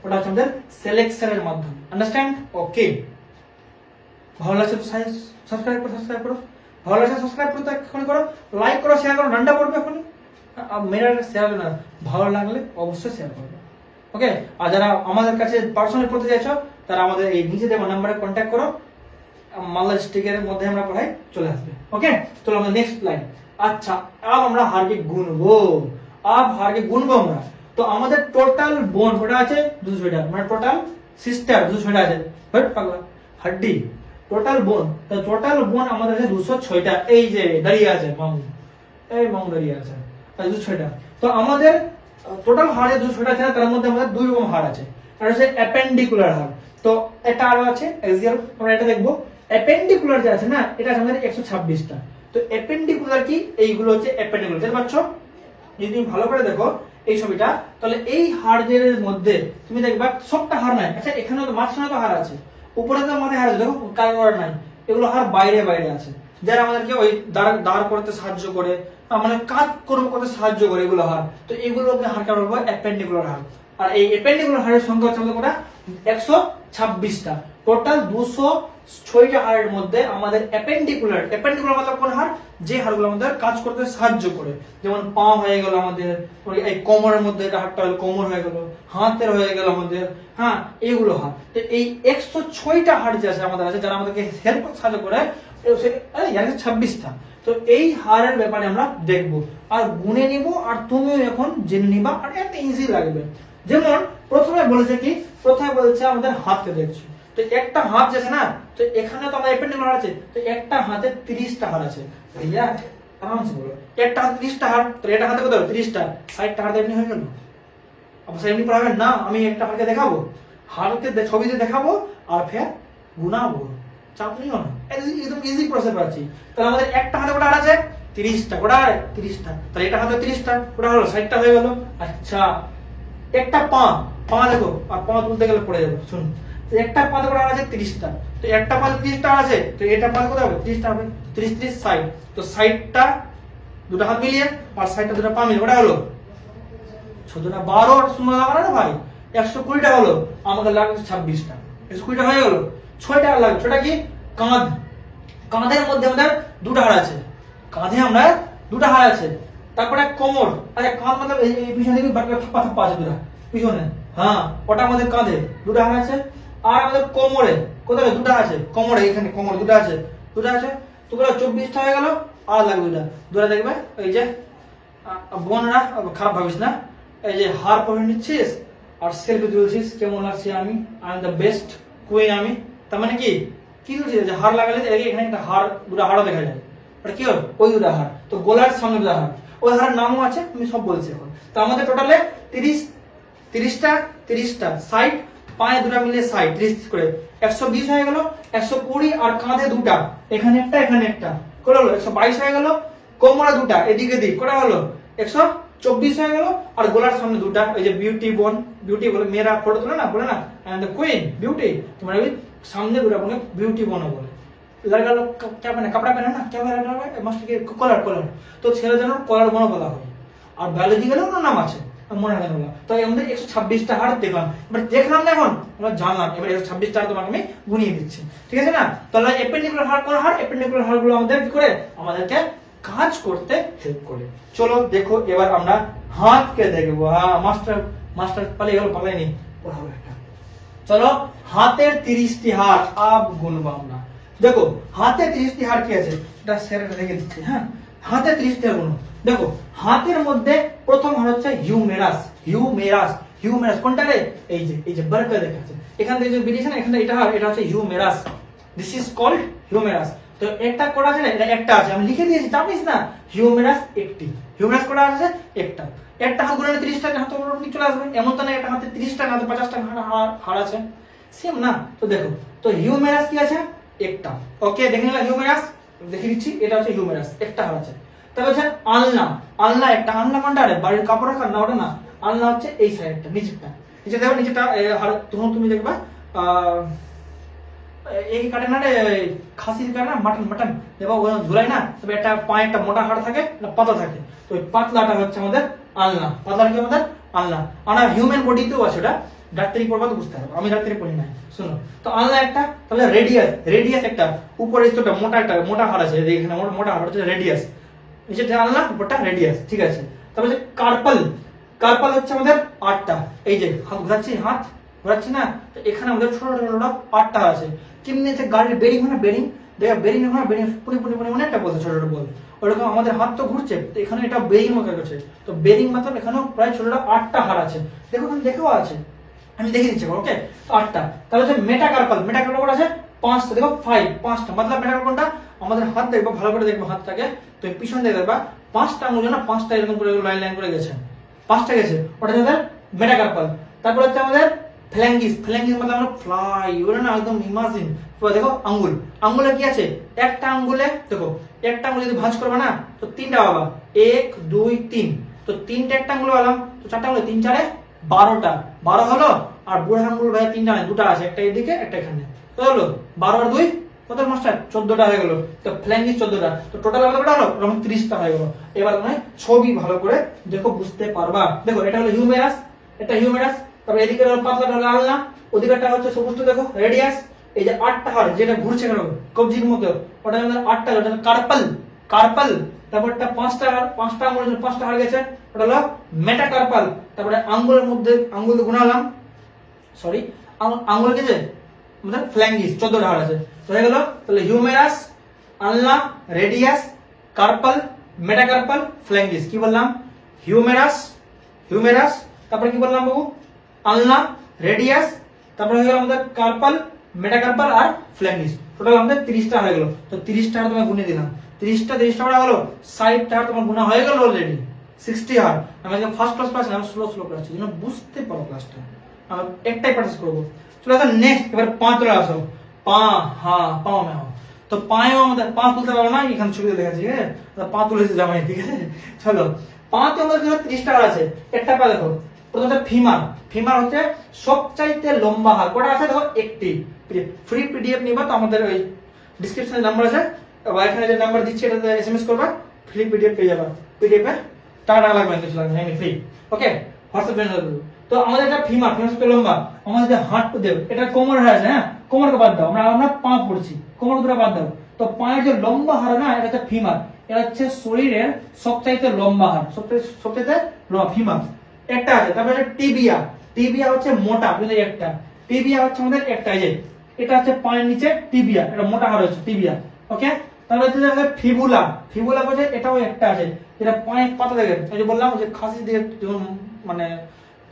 ওটা হচ্ছে আমাদের সেলেকশনের মাধ্যমে। আন্ডারস্ট্যান্ড? ওকে, ভালো লাগছে তো সাবস্ক্রাইব করো, ভালো লাগছে সাবস্ক্রাইব করতে এখনই করো, লাইক করো, শেয়ার করো, ডান্ডা পড়বে এখনই, মেরা শেয়ার না, ভালো লাগলে অবশ্যই শেয়ার করবে, ওকে। আর যারা আমাদের কাছে পার্সোনালি পড়তে চাইছো, তারা আমাদের এই নিচে দেওয়া নাম্বারে কন্ট্যাক্ট করো, মালদা ডিস্ট্রিক্টের মধ্যে আমরা পড়াই, চলে আসবে, ওকে। চলো আমরা নেক্সট লাইন। আচ্ছা আমরা হাড়কে গুনবো, আমরা। তো আমাদের টোটাল বোন ওটা আছে 200টা, মানে টোটাল সিস্টার 200টা আছে, পাগলা হাড্ডি, টোটাল বোন আমাদের আছে 206টা। এই যে দাঁড়িয়ে আছে মামু, এই মামু দাঁড়িয়ে আছে, 206টা। তো আমাদের টোটাল হাড়ে 200টা আছে, তার মধ্যে আমাদের দুই রকম হাড় আছে। আর হচ্ছে অ্যাপেন্ডিকুলার হাড়। তো এটা আরো আছে এক্সিয়াল, আমরা এটা দেখবো। অ্যাপেন্ডিকুলার যে আছে না, এটা আছে আমাদের 126টা। তো অ্যাপেন্ডিকুলার কি, এইগুলো হচ্ছে অ্যাপেন্ডিকুলার, দেখতে পাচ্ছ? যদি তুমি ভালো করে দেখো এই ছবিটা, তাহলে এই হাড়ের মধ্যে তুমি দেখবা সবটা হাড় নাই। আচ্ছা এখানে তো মাঝখানে তো হাড় আছে, উপরে তো মাথায় হাড় আছে, দেখো কারণ নাই, এগুলো হাড় বাইরে বাইরে আছে, যারা আমাদেরকে ওই দাঁড় করতে সাহায্য করে, মানে কাজ কর্ম করতে সাহায্য করে, এগুলো হাড়। তো এগুলোকে হাড়কে বলবো অ্যাপেন্ডিকুলার হাড়। আর এই অ্যাপেন্ডিকুলার হাড়ের সংখ্যা হচ্ছে আমাদের কটা, 126টা। টোটাল 206টা হাড়ের মধ্যে আমাদের অ্যাপেন্ডিকুলার মানে কোন হাড়, যে হাড়গুলো আমাদের কাজ করতে সাহায্য করে, যেমন পা হয়ে গেল আমাদের, এই কোমরের মধ্যে এটা হাড়টা হলো কোমর হয়ে গেল, হাতের হয়ে গেল আমাদের, হ্যাঁ এইগুলো হাড়। তো এই 106টা হাড় যে আছে আমাদের আছে, যারা আমাদেরকে হেল্প করতে সাহায্য করে, 26টা। তো এই হাড়ের ব্যাপারে আমরা দেখবো আর গুনে নিব, আর তুমিও এখন জেনে নিবা, আর একটা ইজি লাগবে। যেমন প্রথমে বলেছে কি, প্রথমে বলছে আমাদের হাতকে দেখছো, তো একটা হাত আছে না, তো এখানে তো আমাদের অ্যাপেন্ডিকুলার আছে, তো একটা হাতে 30টা হাড় আছে। ভাইয়া আরামসে বলো, একটা হাতে 30টা হাড়, তো এটা হাতে কত 30টা, 60টা হাড় এমনি হয়ে গেল। অবশ্য এমনি পড়াবেন না, আমি একটা হাড়কে দেখাবো, হাড়কে ছবিতে দেখাবো আর ফের গুনাবো, চাপ নিও না, একদম ইজি প্রসেস আছে। তাহলে আমাদের একটা হাতে কটা হাড় আছে, 30টা, কটা 30টা, তাহলে এটা হাতে 30টা, ওটা হলো 60টা হয়ে গেল। আচ্ছা একটা পা দেখো, আর পা তুলতে গেলে পড়ে যাবে, শুনুন। একটা পা কটা আছে 30টা, তো একটা পা 30টা আছে, তো এটা পা কত হবে 30টা হবে, 30 30 60, তো 60টা দুটো হাত মিলিয়ে আর 60টা দুটো পা মিলিয়ে ওটা হলো 14টা, 12 আর 0 লাগানো না ভাই, 120টা হলো, আমাদের লাগবে 26টা, 120টা হয়ে গেল। 6টা লাগবে, 6টা কি, কাঁধ, কাঁধের মধ্যে আমাদের দুটো হাড় আছে, কাঁধে আমরা দুটো হাড় আছে। তারপরে কোমর, আরে কাঁধ মানে এই পিছনে দেখবি থাপ্পা থাপ্পা আছে দুটো পিছনে, হ্যাঁ ওটা আমাদের কাঁধে দুটো হাড় আছে। আর আমাদের কোমরে কোথায় দুটো আছে, কোমরে এখানে কোমর দুটো আছে, দুটো আছে, তো 24টা হয়ে গেল। আর লাগবে দুটো দেখবে, এই যে বোনরা খারাপ ভাবিস না, এই যে হাড় পরে নিচ্ছিস আর সেলফি তুলছিস, কেমন লাগছে আমি I am the best queen আমি, তার মানে কি কি তুলছিস, যে হাড় লাগালে এখানে একটা হাড়, দুটো হাড়ও দেখা যায়, ওটা কি হবে, ওই দুটো হাড়। তো গোলার সামনে দুটো হাড়, ওই হাড়ের নামও আছে, আমি সব বলছি এখন। তো আমাদের টোটালে 30টা 60, পায়ে দুটা মিলে 60, 30 করে 120 হয়ে গেল। 120 আর কাঁধে দুটা, এখানে একটা এখানে একটা, করে হলো 122 হয়ে গেল। কোমরে দুটা এদিকে দিক, করে হলো 124 হয়ে গেল। আর গোলার সামনে দুটা, এই যে বিউটি বলে মেয়েরা ফটো তোলে না, বলে না I am the queen beauty, তোমরা সামনে দুটা বলে বিউটি বন বলে। लड़का लोग क्या पहने, कपड़ा पहने ना, क्या पहने मास्टर के कलर, তো ছেলেদের কলার বন বলা হয়। আর বায়োলজি গেলেও না নাম আছে, মনে রাখবেন বলা। তো আমাদের 126টা হাড় দেখলাম, এবার দেখলাম না, এখন আমরা জানলাম, এবার 126টা হাড় তোমাকে আমি গুনিয়ে দিচ্ছি, ঠিক আছে না। তাহলে অ্যাপেন্ডিকুলার হাড় কোন হাড়, অ্যাপেন্ডিকুলার হাড়গুলো আমাদের কি করে, আমাদেরকে কাজ করতে হেল্প করে। চলো দেখো এবার আমরা হাতকে দেখবো। হ্যাঁ মাস্টার পালিয়ে গেল, পালাইনি, পড়াবো একটা। চলো হাতের 30টি হাড় আব গুনবো আমরা। দেখো হাতে 30টি হাড় কি আছে, এটা স্যার রেখে দিচ্ছি। হ্যাঁ হাতে 30টি হাড় গুনো। দেখো হাতের মধ্যে প্রথম হাড় হচ্ছে হিউমেরাস কোনটা রে, এই যে বারকা দেখাচ্ছে এখান থেকে যে বেরিয়েছে না, এখানে এটা হাড়, এটা হচ্ছে humerus, this is called humerus. তো একটা করা আছে না, এটা একটা আছে, আমি লিখে দিয়েছি, জানিস না, হিউমেরাস একটি, হিউমেরাস করা আছে একটা হাত গুণে 30টা হাত চলে আসবে, এমন তো না একটা হাতে 30টা না 50টা হাড় আছে, সেম না। তো দেখো, তো হিউমেরাস কি আছে, একটা, ওকে দেখে নিলাম হিউমেরাস, দেখে দিচ্ছি, এটা হচ্ছে হিউমেরাস, একটা হাড় আছে। তারপর হচ্ছে আলনা একটা, আলনা কোনটা রে, বাড়ির কাপড় রাখার না, ওটা না, আলনা হচ্ছে এই সাইডটা, নিচেরটা, নিচে দেখো, নিচেটা তখন তুমি দেখবা এই কাটে না রে, খাসির কাটে না, মাটন দেখো ঝুলাই না, তবে একটা পায়ে একটা মোটা হাড় থাকে না, পাতলা থাকে, তো ওই পাতলাটা হচ্ছে আমাদের আলনা, পাতলাটা কি আমাদের আলনা। আর হিউম্যান বডিতেও আছে, ওটা ডাক্তারি পড়বা তো বুঝতে পারবো, আমি ডাক্তারি পড়ি না, শুনো। তো আলনা একটা, তাহলে রেডিয়াস একটা, উপরে স্তরটা মোটা হাড় আছে, এখানে মোটা হাড় হচ্ছে রেডিয়াস, নিচেটা আলনা, উপরটা রেডিয়াস, ঠিক আছে। তারপর হচ্ছে কার্পাল হচ্ছে আমাদের 8টা, এই যে হাত ঘোরাচ্ছি না, তো এখানে আমাদের ছোট ছোট 8টা আছে। কেমনি আছে, গাড়ির বেরিং হয় না, বেরিং হয়, বেরিং পুনি অনেকটা বলছে, ছোট ছোট বল, ওরকম আমাদের হাত তো ঘুরছে, তো এখানে এটা বেরিং মতো আছে, তো বেরিং মতলব এখানেও প্রায় ছোট 8টা হাড় আছে, দেখো দেখেও আছে, আমি দেখে দিচ্ছি, ওকে। তো 8টা, তাহলে হচ্ছে মেটাকার্পাল কত আছে, 5টা, দেখো 5টা, মতলব মেটাকার্পাল কোনটা, আমাদের হাত দেখবো, ভালো করে দেখবো হাতটাকে, তো পিছন দিয়ে দেখবা 5টা আঙুল না, 5টা এরকম করে লাইন করে গেছে, 5টা গেছে, ওটা হচ্ছে মেটাকার্পাল। তারপর হচ্ছে আমাদের ফ্ল্যাঙ্গিস, ফ্ল্যাঙ্গিস মানে আমরা ফ্লাই, ওটা না একদম ইমাজিন। দেখো আঙ্গুল, আঙ্গুলে কি আছে, একটা আঙ্গুলে দেখো, একটা আঙ্গুল যদি ভাঁজ করবে না তো তিনটা পাবা, 1 2 3, তো তিনটা একটা আঙ্গুল পেলাম, তো চারটা আঙ্গুলে 3 4 12টা, 12 হলো। আর বুড়া আঙ্গুল ভাই তিনটা নাই, দুটো আছে, একটা এদিকে একটা এখানে, তো হলো 12 আর 2 কত মাস্টার 14টা হয়ে গেল। তো ফ্ল্যাঙ্গিস 14টা, তো টোটাল কতটা হলো, 30টা হয়ে গেল। এবার তুমি ছবি ভালো করে দেখো বুঝতে পারবা। দেখো এটা হলো হিউমেরাস, এটা হিউমেরাস, তারপর এদিকে হলো পাতলাটা হলো আলনা, ওদিকেরটা হচ্ছে সবুজ, দেখো রেডিয়াস। এই যে 8টা হাড় যেটা ঘুরছে কেন কবজির মতো, ওটা হলো 8টা, ওটা কার্পাল, কার্পাল। তারপরটা 5টা হাড়, 5টা আঙ্গুল, 5টা হাড় গেছে, ওটা হলো মেটাকার্পাল। তারপরে আঙ্গুলের মধ্যে আঙ্গুল গুণালাম, সরি আঙ্গুল গেছে আমাদের ফ্ল্যাঙ্গিস, 14টা হাড় আছে, তো হয়ে গেল। তাহলে হিউমেরাস, আলনা, রেডিয়াস, কার্পাল, মেটাকার্পাল, ফ্ল্যাঙ্গিস। কি বললাম, হিউমেরাস, হিউমেরাস, তারপরে কি বললাম বাবু, আলনা, রেডিয়াস, তারপরে হয়ে গেল আমাদের কার্পাল, মেটাকার্পাল আর ফ্ল্যাঙ্গিস। টোটাল আমাদের 30টা হয়ে গেল। তো 30টা হাড় তোমায় গুনে দিলাম, 30টা হলো 60টা হাড় তোমার গুণা হয়ে গেল অলরেডি, 60 হাড়। আমি ফার্স্ট ক্লাস ক্লাস আমি স্লো স্লো করাচ্ছি যেন বুঝতে পারো ক্লাসটা, আমি একটাই প্র্যাকটিস করবো। চলো আসো নেক্সট, এবার পা চলে আসো, পা, হ্যাঁ পা মে হো। তো পায়েও আমাদের পা তুলতে পারবো না, এখানে ছবিতে দেখাচ্ছি, হ্যাঁ পা তুলেছে জামাই, ঠিক আছে। চলো পাতে আমাদের 30টা হাড় আছে। একটা পা দেখো, প্রথম হচ্ছে ফিমার, ফিমার হচ্ছে সবচাইতে লম্বা হাড়, কটা আছে দেখো, একটি। ফ্রি পিডিএফ নিবা তো আমাদের ওই ডেসক্রিপশনে নাম্বার আছে, বা এখানে যে নাম্বার দিচ্ছি এটাতে এসএমএস করবা, ফ্রি পিডিএফ পেয়ে যাবা। পিডিএফ এ টাকা লাগবে না, কিছু লাগবে না, ফ্রি, ওকে হোয়াটসঅ্যাপ পেয়ে যাবে। তো আমাদের এটা ফিমার, ফিমার হচ্ছে লম্বা। আমাদের যে হাঁটু দেব, এটা কোমর হাড় আছে, হ্যাঁ কোমরকে বাদ দাও, আমরা পা পড়ছি, কোমর দুটো বাদ দাও। তো পায়ের যে লম্বা হাড় না, এটা হচ্ছে ফিমার, এটা হচ্ছে শরীরের সবচাইতে লম্বা হাড়, সবচাইতে লম্বা ফিমার একটা আছে। তারপরে টিবিয়া, টিবিয়া হচ্ছে মোটা, বুঝলে একটা, টিবিয়া হচ্ছে আমাদের একটা, এই যে এটা হচ্ছে পায়ের নিচে টিবিয়া, এটা মোটা হাড় হচ্ছে টিবিয়া, ওকে। তারপরে হচ্ছে ফিবুলা, ফিবুলা বলছে এটাও একটা আছে, যেটা পায়ে পাতা থাকে, এই যে বললাম যে খাসি দিয়ে যখন মানে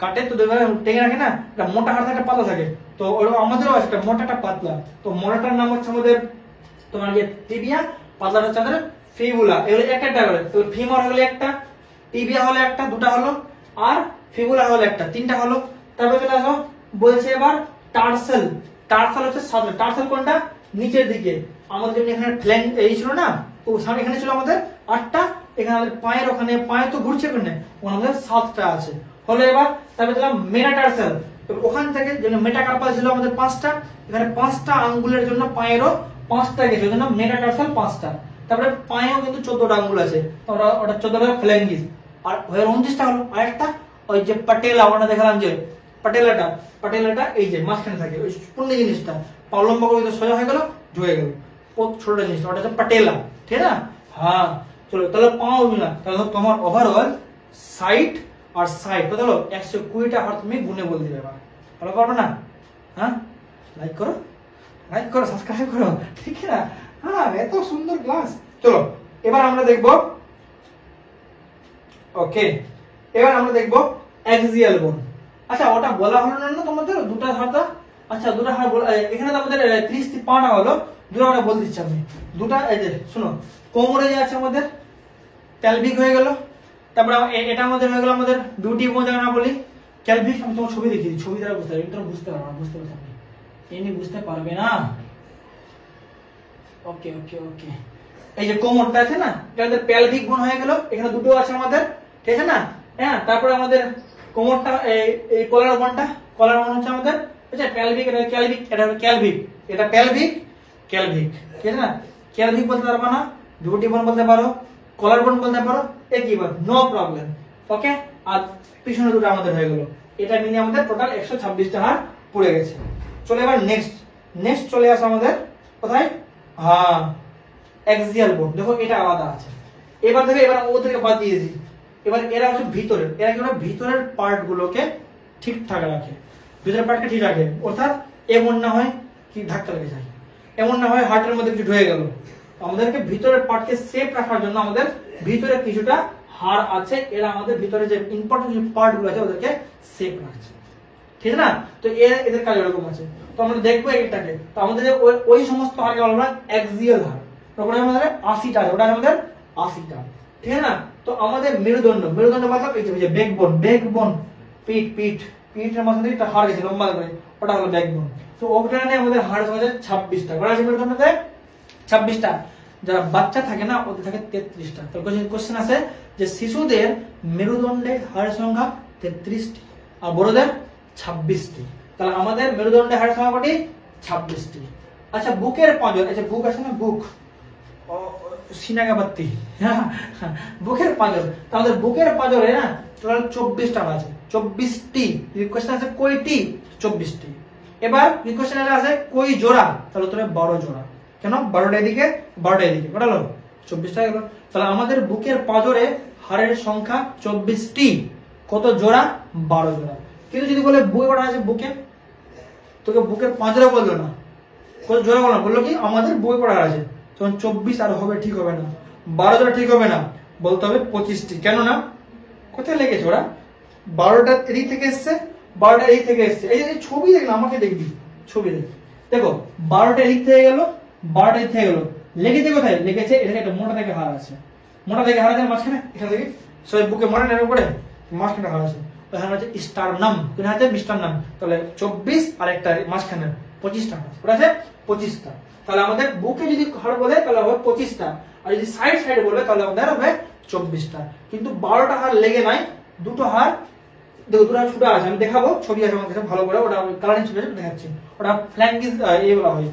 কাটে তো টেনে রাখে না, এটা মোটা হাড় থাকে পাতা থাকে, তো আমাদেরও আছে একটা মোটাটা পাতলা। তো মোটাটার নাম হচ্ছে আমাদের তোমার যে টিবিয়া, পাতলাটা হচ্ছে আমাদের ফিবুলা। এগুলো একটা একটা করে, তো ফিমার হলো একটা, টিবিয়া হলো একটা, দুটা হলো, আর ফিবুলা হলো একটা, তিনটা হলো। তারপরে চলে আসো, বলছে এবার টার্সেল, টার্সেল হচ্ছে সামনে, টার্সেল কোনটা, নিচের দিকে। আমাদের যেমন এখানে ফ্ল্যাঙ্ক এই ছিল না, তো সামনে এখানে ছিল আমাদের 8টা, এখানে আমাদের পায়ের ওখানে, পায়ে তো ঘুরছে ওখানে, আমাদের 7টা আছে হলো। এবার তারপরে দিলাম মেটাটার্সেল, ওখান থেকে যেন মেটাকার্পাল ছিল আমাদের 5টা, এখানে 5টা আঙ্গুলের জন্য পায়েরও 5টা গেছে, ওই জন্য মেটাটার্সেল 5টা। তারপরে পায়েও কিন্তু 14টা আঙ্গুল আছে, ওটা 14টা ফ্ল্যাঙ্গিস। আর হয়ে 29টা হলো। আরেকটা ওই যে পাটেলা, ওটা দেখালাম যে পাটেলাটা, পাটেলাটা এই যে মাঝখানে থাকে, ওই পুণ্য জিনিসটা, পা লম্বা করে সোজা হয়ে গেল, ঝুয়ে গেল, ছোট জিনিসটা, ওটা হচ্ছে পাটেলা, ঠিক না। হ্যাঁ চলো, তাহলে পাও না, তাহলে তোমার ওভারঅল সাইড আর সাইড কত হলো, 120টা হাড় তুমি গুনে বলতে পারবা, ভালো পারবে না। হ্যাঁ লাইক করো, লাইক করো, সাবস্ক্রাইব করো, ঠিক না। হ্যাঁ এত সুন্দর ক্লাস। চলো এবার আমরা দেখবো, ওকে এবার আমরা দেখবো অ্যাক্সিয়াল বোন। আচ্ছা ওটা বলা হলো না তোমাদের দুটা হাড়টা, আচ্ছা দুটা হাড় এখানে তো আমাদের 30 পাটা হলো, দুটো আমরা বল দিচ্ছি আমি, দুটা এই যে শোনো, কোমরে যে আছে আমাদের প্যালভিক হয়ে গেল, তারপরে এটা আমাদের হয়ে গেল আমাদের বিউটি বোন, যেটা না বলি ক্যালভিক। আমি তোমার ছবি দেখিয়ে দিই, ছবি দ্বারা বুঝতে পারবে, এটা বুঝতে পারবে না, বুঝতে পারবে না, এমনি বুঝতে পারবে না। ওকে ওকে ওকে, এই যে কোমরটা আছে না, এটা আমাদের প্যালভিক বোন হয়ে গেল, এখানে দুটো আছে আমাদের, ঠিক আছে না। হ্যাঁ তারপরে আমাদের কোমরটা, এই কলার বোনটা, কলার বোন হচ্ছে আমাদের প্যালভিক, এটা ক্যালভিক, এটা ক্যালভিক, এটা প্যালভিক, ক্যালভিক, ঠিক আছে না। ক্যালভিক বলতে পারবো না, বিউটি বোন বলতে পারো, কলার বোন বলতে পারো, একই বার, নো প্রবলেম, ওকে। আর পিছনে দুটো আমাদের হয়ে গেল, এটা মিলে আমাদের টোটাল 126টা হাড় পড়ে গেছে। চলো এবার নেক্সট, নেক্সট চলে আসে আমাদের কোথায়, হ্যাঁ অ্যাক্সিয়াল বোন। দেখো এটা আলাদা আছে, এবার দেখো এবার ওদেরকে বাদ দিয়েছি, এবার এরা হচ্ছে ভিতরের, এরা কি ভিতরের পার্ট গুলোকে ঠিকঠাক রাখে, ভিতরের পার্টকে ঠিক রাখে, অর্থাৎ এমন না হয় কি ধাক্কা লেগে যায়, এমন না হয় হার্টের মধ্যে কিছু ঢুকে গেল। আমাদেরকে ভিতরের পার্টকে সেফ রাখার জন্য আমাদের ভিতরে কিছুটা হাড় আছে, এরা আমাদের ভিতরে যে ইম্পর্টেন্ট যে পার্ট গুলো আছে ওদেরকে সেফ রাখছে, ঠিক না। তো এদের কাজ এরকম আছে, তো আমরা দেখবো এটাকে। তো আমাদের যে ওই সমস্ত হাড়কে বলা হয় অ্যাক্সিয়াল হাড়, ওটা আমাদের 80টা, ওটা আমাদের 80টা, ঠিক আছে না। তো আমাদের মেরুদণ্ড, মেরুদণ্ড मतलब এই যে ব্যাকবোন, ব্যাকবোন পিঠ, পিঠ ইউনিটের মাঝখানে একটা হাড় গেছে লম্বা করে, ওটা হলো ব্যাকবোন। তো ওখানে আমাদের হাড় আছে 26টা, কটা আছে মেরুদণ্ডতে? 26টা। যারা বাচ্চা থাকে না ওদের থাকে 33টা। তো কোশ্চেন আছে যে শিশুদের মেরুদণ্ডে হাড়ের সংখ্যা 33টি আর বড়দের 26টি। তাহলে আমাদের মেরুদণ্ডে হাড়ের সংখ্যা কটি? 26টি। আচ্ছা বুকের পাঁজর, আচ্ছা বুক আছে না, বুক সিনাগাবাত্তি, হ্যাঁ বুকের পাঁজর। আমাদের বুকের পাঁজরে না টোটাল 24টা আছে, 24টি। কোশ্চেন আছে কয়টি? 24টি। এবার কোশ্চেন আছে কই জোড়া? তাহলে তোর 12 জোড়া। কেন? 12টা এদিকে 12টা এদিকে, কটা হলো? 24টা গেল। তাহলে আমাদের বুকের পাঁজরে হাড়ের সংখ্যা 24টি। কত জোড়া? 12 জোড়া। কিন্তু যদি বলে বুকে কটা আছে, বুকে তোকে বুকের পাঁজরে বললো না, কত জোড়া বললো, বললো কি আমাদের বুকে কটা আছে, তখন 24 আর হবে ঠিক হবে না, 12 জোড়া ঠিক হবে না, বলতে হবে 25টি। কেন না? কোথায় লেগেছে ওরা? 12টা এদিক থেকে এসছে, 12টা এই থেকে এসছে। এই যে ছবি দেখ না, আমাকে দেখবি ছবি দেখ, দেখো 12টা এদিক থেকে গেল, 12টা এদিক থেকে গেল, লেগেছে কোথায়? লেগেছে এখানে একটা মোটা থেকে হাড় আছে, মোটা থেকে হাড় আছে মাঝখানে, এখানে দেখি সবাই বুকে মনে নেওয়ার উপরে মাঝখানে হাড় আছে, ওখানে হচ্ছে স্টারনাম, কোথায় আছে? স্টারনাম। তাহলে 24 আর একটা মাঝখানে 25টা, ওটা আছে 25টা। তাহলে আমাদের বুকে যদি হাড় বলে তাহলে হবে 25টা, আর যদি সাইড সাইডে বলে তাহলে আমাদের হবে 24টা। কিন্তু 12টা হাড় লেগে নাই, দুটো হাড় দেখো, দুটো হাড় ছুটা আছে, আমি দেখাবো, ছবি আছে আমার কাছে ভালো করে, ওটা কালারিং ছবি আছে দেখাচ্ছি, ওটা ফ্ল্যাঙ্কিস এই বলা হয়,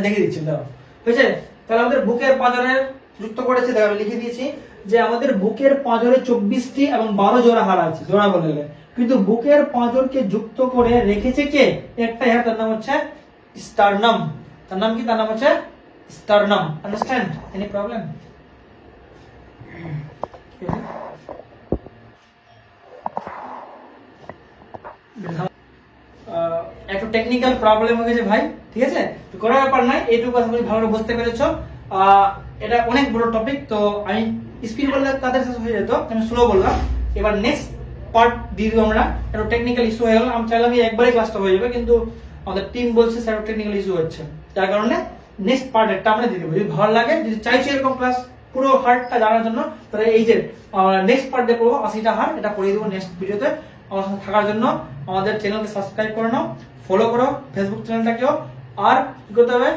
দেখিয়ে দিচ্ছি দাঁড়াও, বুঝছে? তাহলে আমাদের বুকের পাঁজরে যুক্ত করেছে, দেখো আমি লিখে দিয়েছি যে আমাদের বুকের পাঁজরে 24টি এবং 12 জোড়া হাড় আছে, জোড়া বলে গেলে। কিন্তু বুকের পাঁজরকে যুক্ত করে রেখেছে কে? একটা হাড়, তার নাম হচ্ছে স্টারনাম। তার নাম কি? তার নাম হচ্ছে স্টারনাম। আন্ডারস্ট্যান্ড? Any problem? একটু টেকনিক্যাল প্রবলেম হয়ে গেছে ভাই, ঠিক আছে? তো কোনো ব্যাপার নাই, এইটুকু আশা করি ভালো বুঝতে পেরেছো। এটা অনেক বড় টপিক, তো আমি স্পিড বললে তাদের শেষ হয়ে যেত, আমি স্লো বললাম। এবার নেক্সট পার্ট দিয়ে দিব আমরা, একটু টেকনিক্যাল ইস্যু হয়ে গেল, আমি চাইলাম একবারে ক্লাসটা হয়ে যাবে, কিন্তু আমাদের টিম বলছে স্যার টেকনিক্যাল ইস্যু হচ্ছে, যার কারণে নেক্সট পার্ট একটা আমরা দিয়ে দেবো। যদি ভালো লাগে, যদি চাইছো এরকম ক্লাস পুরো হার্টটা জানার জন্য, তাহলে এই যে নেক্সট পার্ট দিয়ে পড়বো 80টা হার্ট, এটা পড়িয়ে দেবো নেক্সট ভিডিওতে। আমার সাথে থাকার জন্য আমাদের চ্যানেলকে সাবস্ক্রাইব করে নাও, ফলো করো ফেসবুক চ্যানেলটাকেও। আর কি করতে হবে,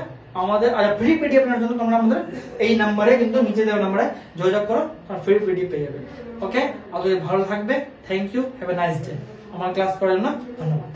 আমাদের ফ্রি পিডিএফ নেওয়ার জন্য তোমরা আমাদের এই নাম্বারে, কিন্তু নিচে দেওয়া নাম্বারে যোগাযোগ করো, ফ্রি পিডিএফ পেয়ে যাবে। ওকে, আর ভালো থাকবে। Thank you, have a nice day. আমার ক্লাস করার জন্য ধন্যবাদ।